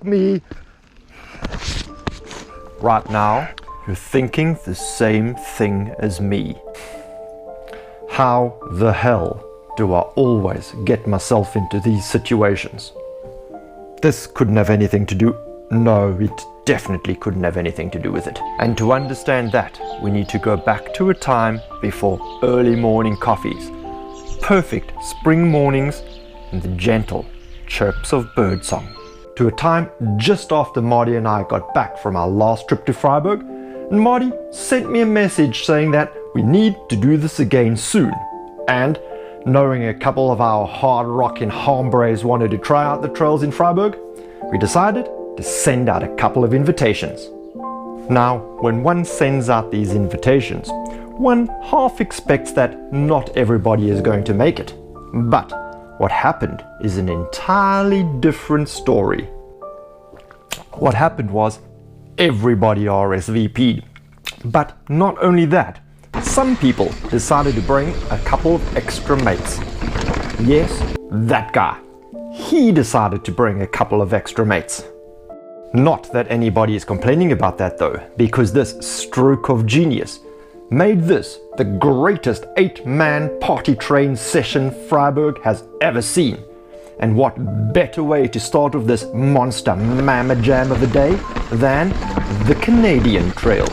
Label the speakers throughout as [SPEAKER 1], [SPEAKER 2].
[SPEAKER 1] Help me! Right now, you're thinking the same thing as me. How the hell do I always get myself into these situations? This couldn't have anything to do... No, it definitely couldn't have anything to do with it. And to understand that, we need to go back to a time before early morning coffees, perfect spring mornings, and the gentle chirps of birdsong. To a time just after Marty and I got back from our last trip to Freiburg, and Marty sent me a message saying that we need to do this again soon. And knowing a couple of our hard rockin' hombres wanted to try out the trails in Freiburg, we decided to send out a couple of invitations. Now, when one sends out these invitations, one half expects that not everybody is going to make it. But what happened is an entirely different story. What happened was everybody RSVP'd. But not only that, some people decided to bring a couple of extra mates. Yes, that guy. He decided to bring a couple of extra mates. Not that anybody is complaining about that though, because this stroke of genius made this the greatest 8-man party train session Freiburg has ever seen. And what better way to start with this monster mamma jam of a day than the Canadian Trail.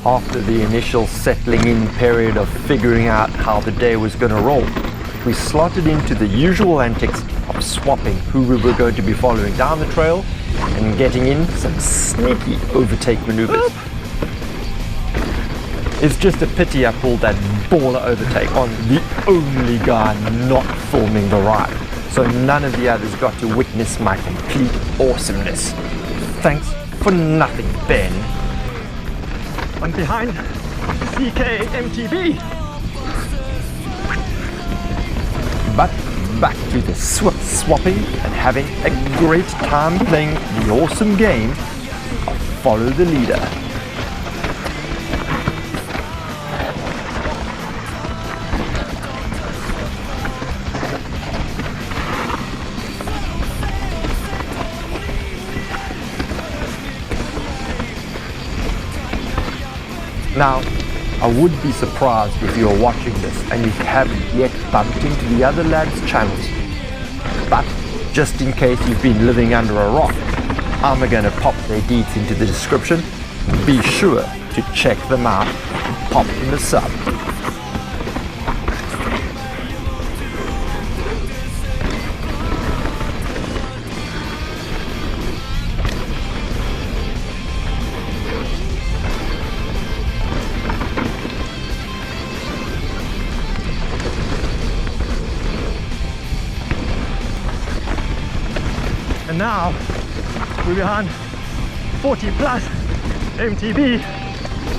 [SPEAKER 1] After the initial settling in period of figuring out how the day was going to roll, we slotted into the usual antics of swapping who we were going to be following down the trail and getting in some sneaky overtake maneuvers. It's just a pity I pulled that baller overtake on the only guy not filming the ride, so none of the others got to witness my complete awesomeness. Thanks for nothing, Ben. And behind CKMTB. But back to the swift swapping and having a great time playing the awesome game of Follow the Leader. Now, I would be surprised if you're watching this and you haven't yet bumped into the other lads' channels. But just in case you've been living under a rock, I'm gonna pop their deets into the description. Be sure to check them out. Pop them a sub. And now we're behind 40 plus MTB.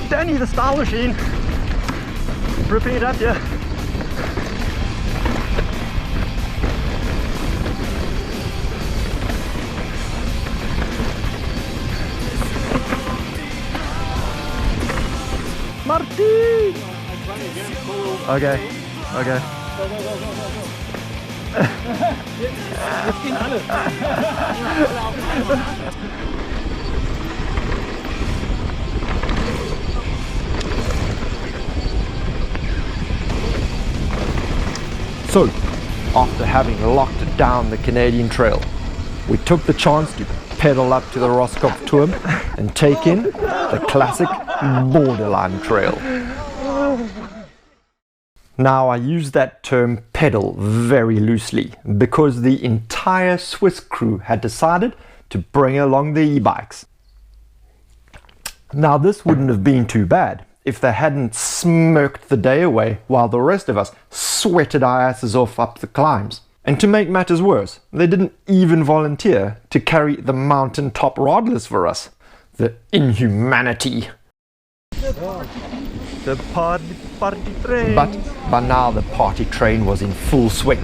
[SPEAKER 1] Danny the Style Machine, ripping it up here. Marty! Okay, okay. So, after having locked down the Canadian Trail, we took the chance to pedal up to the Roscoff Turm and take in the classic Borderline Trail. Now, I use that term pedal very loosely because the entire Swiss crew had decided to bring along the e-bikes. Now, this wouldn't have been too bad if they hadn't smirked the day away while the rest of us sweated our asses off up the climbs. And to make matters worse, they didn't even volunteer to carry the mountaintop rodless for us. The inhumanity. The party train. But by now the party train was in full swing.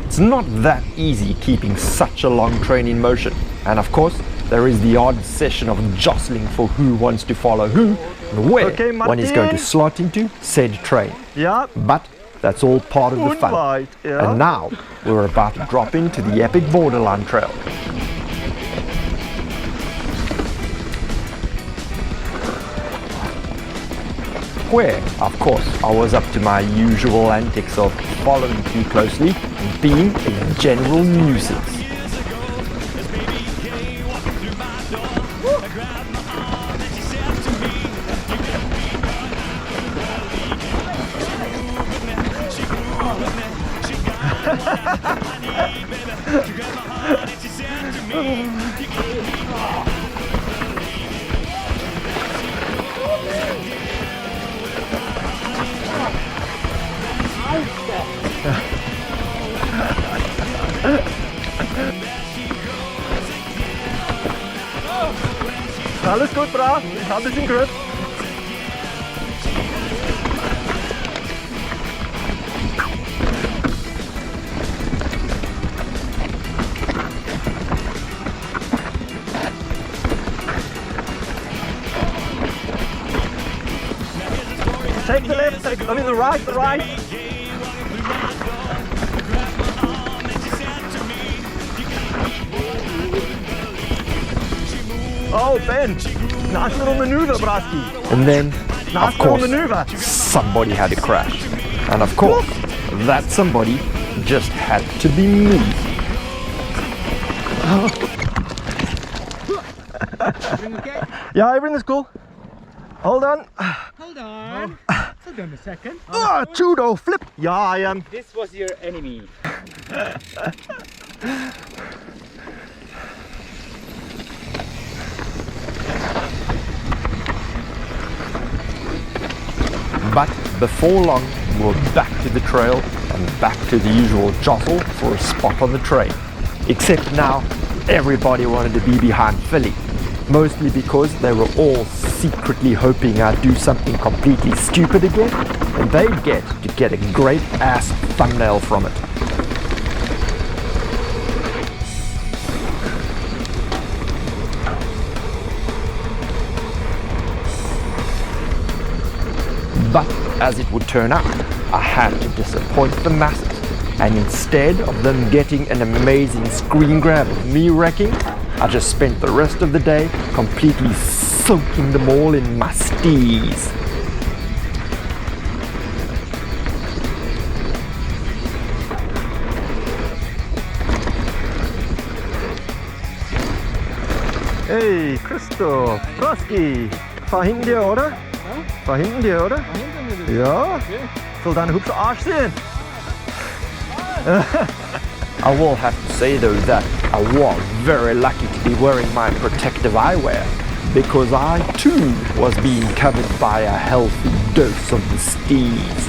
[SPEAKER 1] It's not that easy keeping such a long train in motion. And of course, there is the odd session of jostling for who wants to follow who and where one is going to slot into said train.
[SPEAKER 2] Ja.
[SPEAKER 1] But that's all part of the fun.
[SPEAKER 2] Unweit, ja.
[SPEAKER 1] And now we're about to drop into the epic borderline trail. Where, of course, I was up to my usual antics of following too closely and being a general nuisance.
[SPEAKER 2] Alles gut, brav. Ich habe ein bisschen Grip. Take the left, I mean the right, the right. Oh, Ben, nice little maneuver, Braski.
[SPEAKER 1] And then,
[SPEAKER 2] Nice
[SPEAKER 1] of course,
[SPEAKER 2] little maneuver.
[SPEAKER 1] somebody had to crash. And of course, that somebody just had to be me.
[SPEAKER 2] Yeah, everything is cool. Hold on.
[SPEAKER 3] Hold on. Hold on a second.
[SPEAKER 2] Ah, judo flip. Yeah, I am.
[SPEAKER 3] This was your enemy.
[SPEAKER 1] But before long, we're back to the trail and back to the usual jostle for a spot on the train. Except now, everybody wanted to be behind Philly. Mostly because they were all secretly hoping I'd do something completely stupid again, and they'd get a great ass thumbnail from it. But as it would turn out, I had to disappoint the masses, and instead of them getting an amazing screen grab of me wrecking, I just spent the rest of the day completely soaking them all in my steez.
[SPEAKER 2] Hey, Christoph, Braski. Fahr hinten dir, oder? Fahr hinten dir, oder? Ja. Ich will deinen hübschen Arsch sehen.
[SPEAKER 1] I will have to say though that I was very lucky to be wearing my protective eyewear, because I too was being covered by a healthy dose of the steez.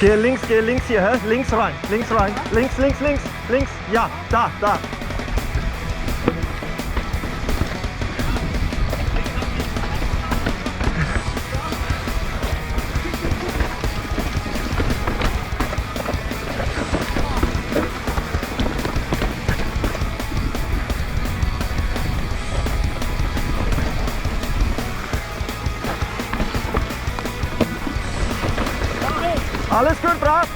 [SPEAKER 2] Geh links hier, hä? Links rein, links, links. Ja, da. Alles gut, brav.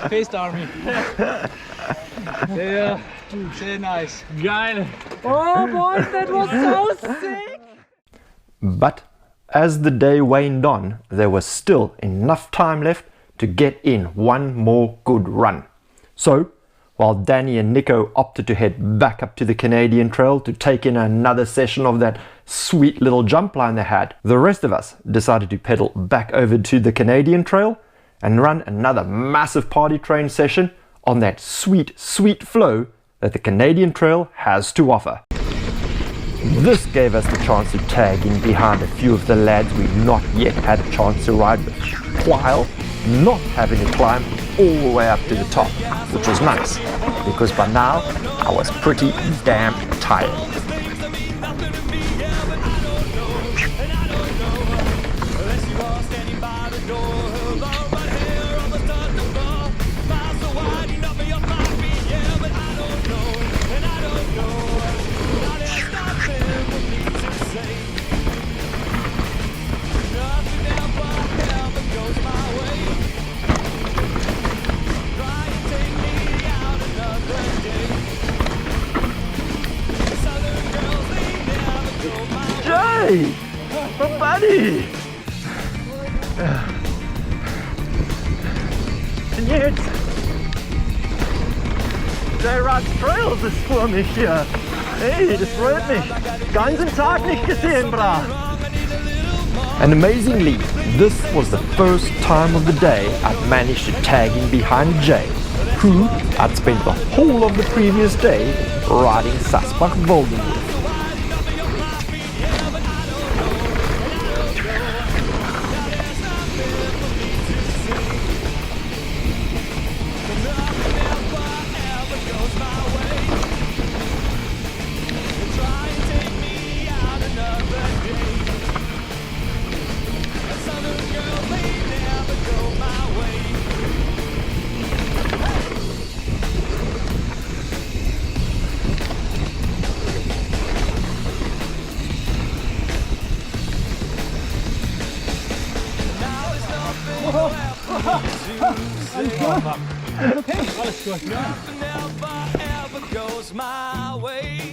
[SPEAKER 3] Faced Army. Sehr, sehr nice. Geil.
[SPEAKER 4] Oh boys, that was so sick!
[SPEAKER 1] But as the day waned on, there was still enough time left to get in one more good run. So, while Danny and Nico opted to head back up to the Canadian Trail to take in another session of that sweet little jump line they had, the rest of us decided to pedal back over to the Canadian Trail and run another massive party train session on that sweet, sweet flow that the Canadian Trail has to offer. This gave us the chance to tag in behind a few of the lads we've not yet had a chance to ride with, while not having to climb all the way up to the top, which was nice, because by now I was pretty damn tired.
[SPEAKER 2] Hey, my buddy! Und jetzt? Der Rad Trails ist vor mich hier. Hey, das freut mich. Ganzen Tag nicht gesehen, bra.
[SPEAKER 1] And amazingly, this was the first time of the day I'd managed to tag in behind Jay, who I'd spent the whole of the previous day riding Sasbach-Volgen with.
[SPEAKER 3] Alles gut.
[SPEAKER 5] Nothing ever goes my way.